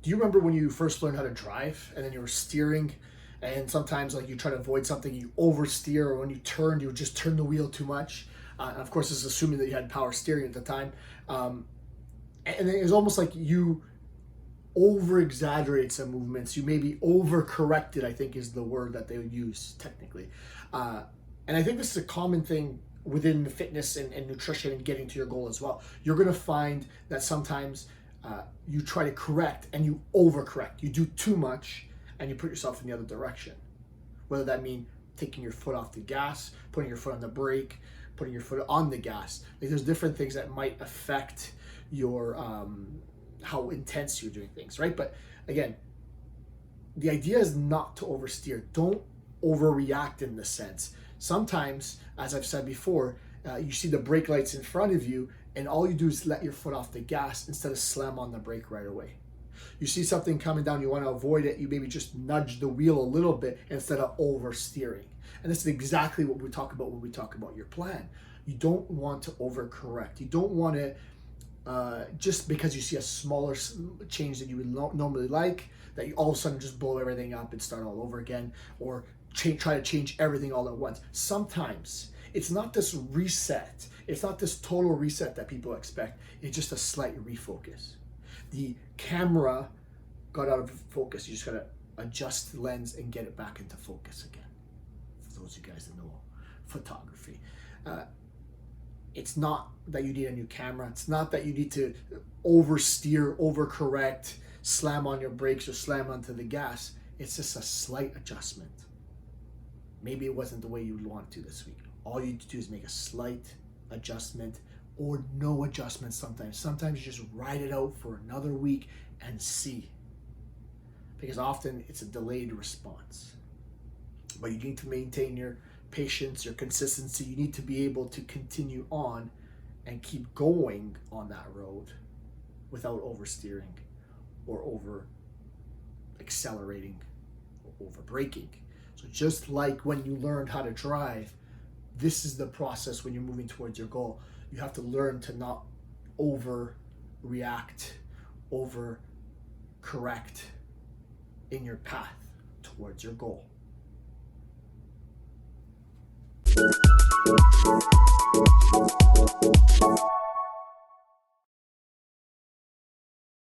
Do you remember when you first learned how to drive and then you were steering, and sometimes like you try to avoid something, you oversteer, or when you turned, you would just turn the wheel too much? And of course, this is assuming that you had power steering at the time. And it was almost like you over exaggerated some movements. You maybe over corrected, I think is the word that they would use technically. And I think this is a common thing within the fitness and nutrition and getting to your goal as well. You're going to find that sometimes you try to correct and you overcorrect. You do too much and you put yourself in the other direction. Whether that mean taking your foot off the gas, putting your foot on the brake, putting your foot on the gas. Like, there's different things that might affect your how intense you're doing things, right? But again, the idea is not to oversteer. Don't overreact in the sense. Sometimes, as I've said before, you see the brake lights in front of you and all you do is let your foot off the gas instead of slam on the brake right away. You see something coming down, you want to avoid it, you maybe just nudge the wheel a little bit instead of oversteering. And this is exactly what we talk about when we talk about your plan. You don't want to overcorrect. You don't want to, just because you see a smaller change than you would normally like, that you all of a sudden just blow everything up and start all over again, or try to change everything all at once. Sometimes it's not this reset. It's not this total reset that people expect. It's just a slight refocus. The camera got out of focus. You just gotta adjust the lens and get it back into focus again. For those of you guys that know photography. It's not that you need a new camera. It's not that you need to oversteer, overcorrect, slam on your brakes or slam onto the gas. It's just a slight adjustment. Maybe it wasn't the way you would want to this week. All you need to do is make a slight adjustment or no adjustment sometimes. Sometimes you just ride it out for another week and see. Because often it's a delayed response. But you need to maintain your patience, your consistency. You need to be able to continue on and keep going on that road without oversteering or over accelerating or over braking. So just like when you learned how to drive, this is the process when you're moving towards your goal. You have to learn to not overreact, overcorrect in your path towards your goal.